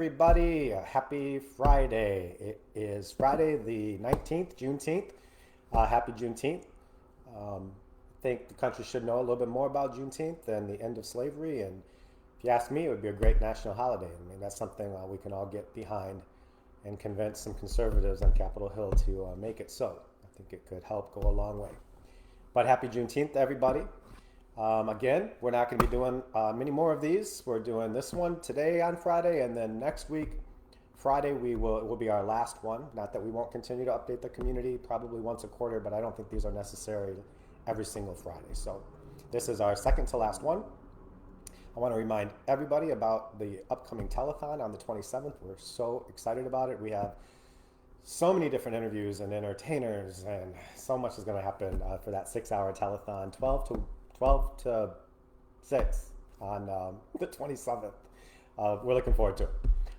everybody. Happy Friday. It is Friday the 19th, Juneteenth. Happy Juneteenth. I think the country should know a little bit more about Juneteenth and the end of slavery. And if you ask me, it would be a great national holiday. I mean, that's something we can all get behind and convince some conservatives on Capitol Hill to make it so. I think it could help go a long way. But happy Juneteenth, everybody. Again, we're not going to be doing many more of these. We're doing this one today on Friday, and then next week, Friday, it will be our last one. Not that we won't continue to update the community, probably once a quarter, but I don't think these are necessary every single Friday. So this is our second to last one. I want to remind everybody about the upcoming telethon on the 27th. We're so excited about it. We have so many different interviews and entertainers, and so much is going to happen for that 6-hour telethon, 12 to 6 on the 27th. We're looking forward to it.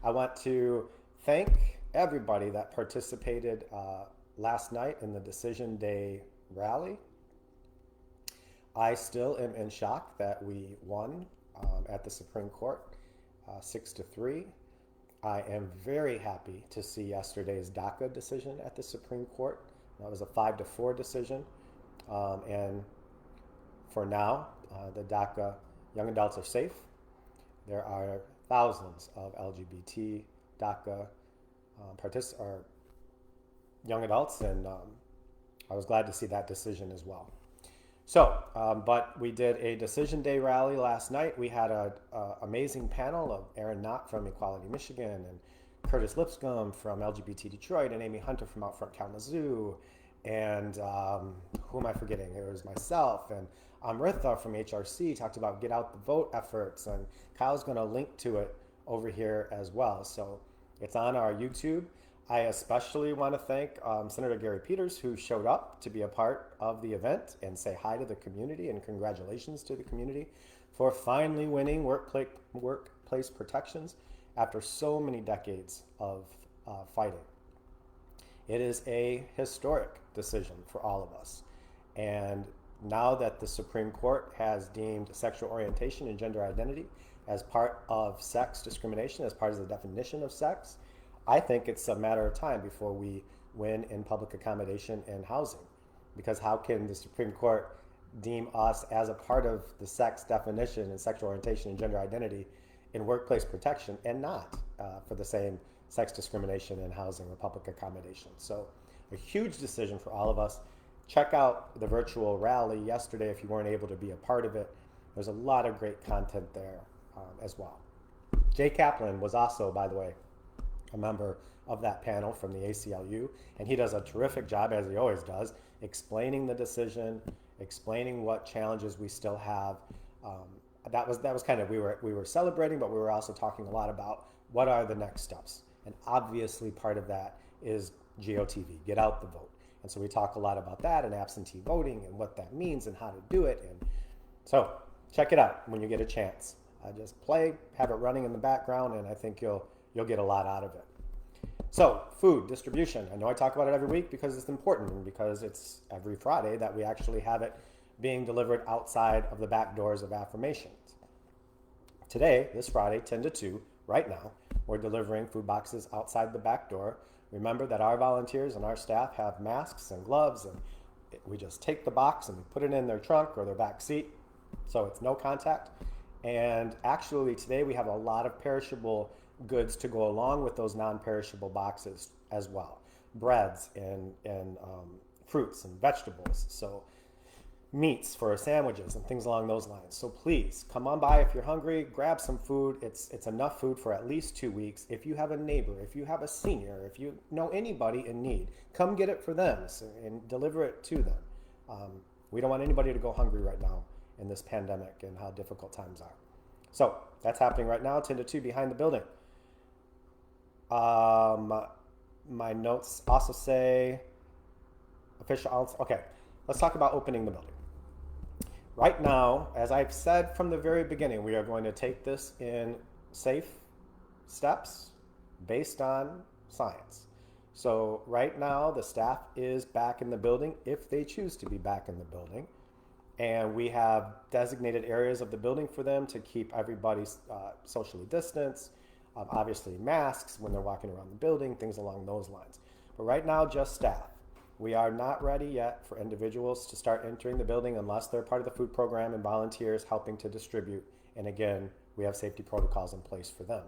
I want to thank everybody that participated last night in the Decision Day rally. I still am in shock that we won at the Supreme Court 6-3. I am very happy to see yesterday's DACA decision at the Supreme Court. That was a 5-4 decision. And for now, the DACA young adults are safe. There are thousands of LGBT DACA young adults, and I was glad to see that decision as well. So, but we did a Decision Day rally last night. We had an amazing panel of Aaron Knott from Equality Michigan, and Curtis Lipscomb from LGBT Detroit, and Amy Hunter from Outfront Kalamazoo, and who am I forgetting? It was myself, and Amritha from HRC talked about get out the vote efforts, and Kyle's going to link to it over here as well. So it's on our YouTube. I especially want to thank Senator Gary Peters, who showed up to be a part of the event and say hi to the community and congratulations to the community for finally winning workplace protections after so many decades of fighting. It is a historic decision for all of us. And now that the Supreme Court has deemed sexual orientation and gender identity as part of sex discrimination, as part of the definition of sex, I think it's a matter of time before we win in public accommodation and housing. Because how can the Supreme Court deem us as a part of the sex definition and sexual orientation and gender identity in workplace protection and not for the same sex discrimination in housing or public accommodation? So a huge decision for all of us. Check out the virtual rally yesterday if you weren't able to be a part of it. There's a lot of great content there as well. Jay Kaplan was also, by the way, a member of that panel from the ACLU, and he does a terrific job, as he always does, explaining the decision, explaining what challenges we still have. That was kind of, we were celebrating, but we were also talking a lot about what are the next steps. And obviously part of that is GOTV, get out the vote. And so we talk a lot about that and absentee voting and what that means and how to do it. And so check it out when you get a chance. Just play, have it running in the background, and I think you'll get a lot out of it. So food distribution. I know I talk about it every week because it's important and because it's every Friday that we actually have it being delivered outside of the back doors of Affirmations. Today, this Friday, 10 to 2, right now, we're delivering food boxes outside the back door. Remember that our volunteers and our staff have masks and gloves, and we just take the box and put it in their trunk or their back seat, so it's no contact. And actually today we have a lot of perishable goods to go along with those non-perishable boxes as well. Breads and fruits and vegetables. So meats for sandwiches and things along those lines. So please come on by if you're hungry, grab some food. It's enough food for at least 2 weeks. If you have a neighbor, if you have a senior, if you know anybody in need, come get it for them and deliver it to them. We don't want anybody to go hungry right now in this pandemic and how difficult times are. So that's happening right now, 10 to 2 behind the building. My notes also say official, okay, let's talk about opening the building. Right now, as I've said from the very beginning, we are going to take this in safe steps based on science. So right now, the staff is back in the building if they choose to be back in the building. And we have designated areas of the building for them to keep everybody socially distanced. Obviously, masks when they're walking around the building, things along those lines. But right now, just staff. We are not ready yet for individuals to start entering the building unless they're part of the food program and volunteers helping to distribute. And again, we have safety protocols in place for them.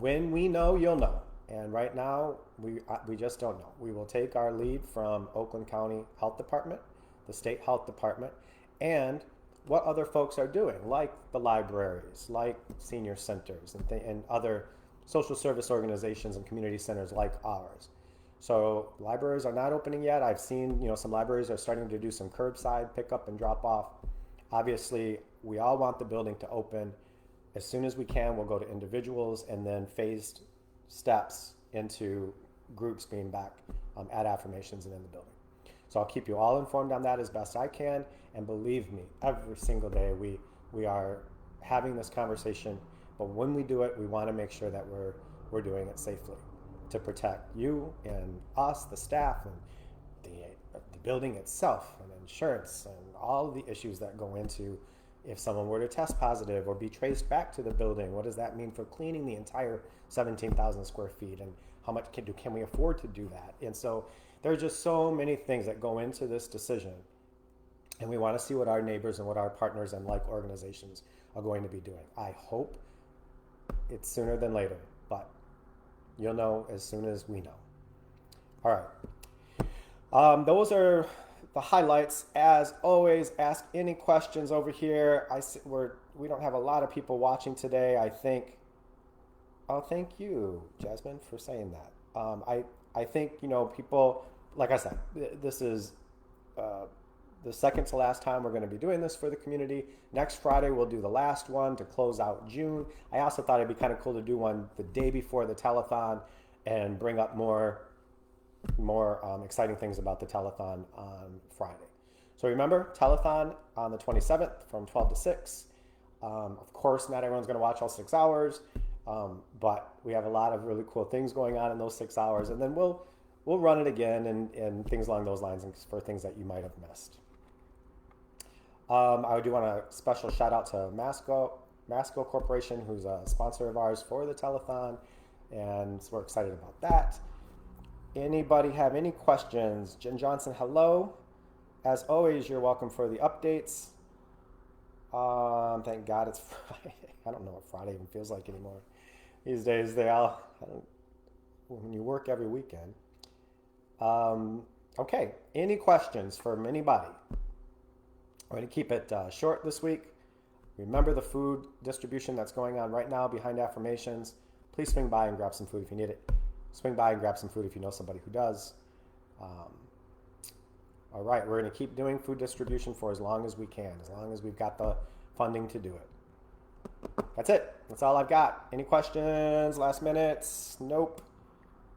When we know, you'll know. And right now, we just don't know. We will take our lead from Oakland County Health Department, the State Health Department, and what other folks are doing, like the libraries, like senior centers, and other social service organizations and community centers like ours. So libraries are not opening yet. I've seen, some libraries are starting to do some curbside pickup and drop off. Obviously, we all want the building to open. As soon as we can, we'll go to individuals and then phased steps into groups being back at Affirmations and in the building. So I'll keep you all informed on that as best I can. And believe me, every single day we are having this conversation. But when we do it, we want to make sure that we're doing it safely to protect you and us, the staff, and the building itself, and insurance, and all of the issues that go into if someone were to test positive or be traced back to the building. What does that mean for cleaning the entire 17,000 square feet, and how much can we afford to do that? And so there are just so many things that go into this decision, and we want to see what our neighbors and what our partners and like organizations are going to be doing. I hope it's sooner than later, but you'll know as soon as we know. All right. Those are the highlights. As always, ask any questions over here. We don't have a lot of people watching today, I think. Oh, thank you, Jasmine, for saying that. I think, people, like I said, this is the second to last time we're going to be doing this for the community. Next Friday, we'll do the last one to close out June. I also thought it'd be kind of cool to do one the day before the telethon and bring up more exciting things about the telethon on Friday. So remember, telethon on the 27th from 12 to 6. Of course, not everyone's going to watch all 6 hours, but we have a lot of really cool things going on in those 6 hours. And then we'll run it again and things along those lines for things that you might have missed. I do want a special shout out to Masco Corporation, who's a sponsor of ours for the telethon, and so we're excited about that. Anybody have any questions? Jen Johnson, hello. As always, you're welcome for the updates. Thank God it's Friday. I don't know what Friday even feels like anymore. These days, when you work every weekend. Okay, any questions from anybody? We're going to keep it short this week. Remember the food distribution that's going on right now behind Affirmations. Please swing by and grab some food if you need it. Swing by and grab some food if you know somebody who does. All right, we're going to keep doing food distribution for as long as we can, as long as we've got the funding to do it. That's it. That's all I've got. Any questions? Last minutes? Nope.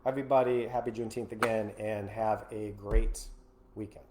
Everybody, happy Juneteenth again, and have a great weekend.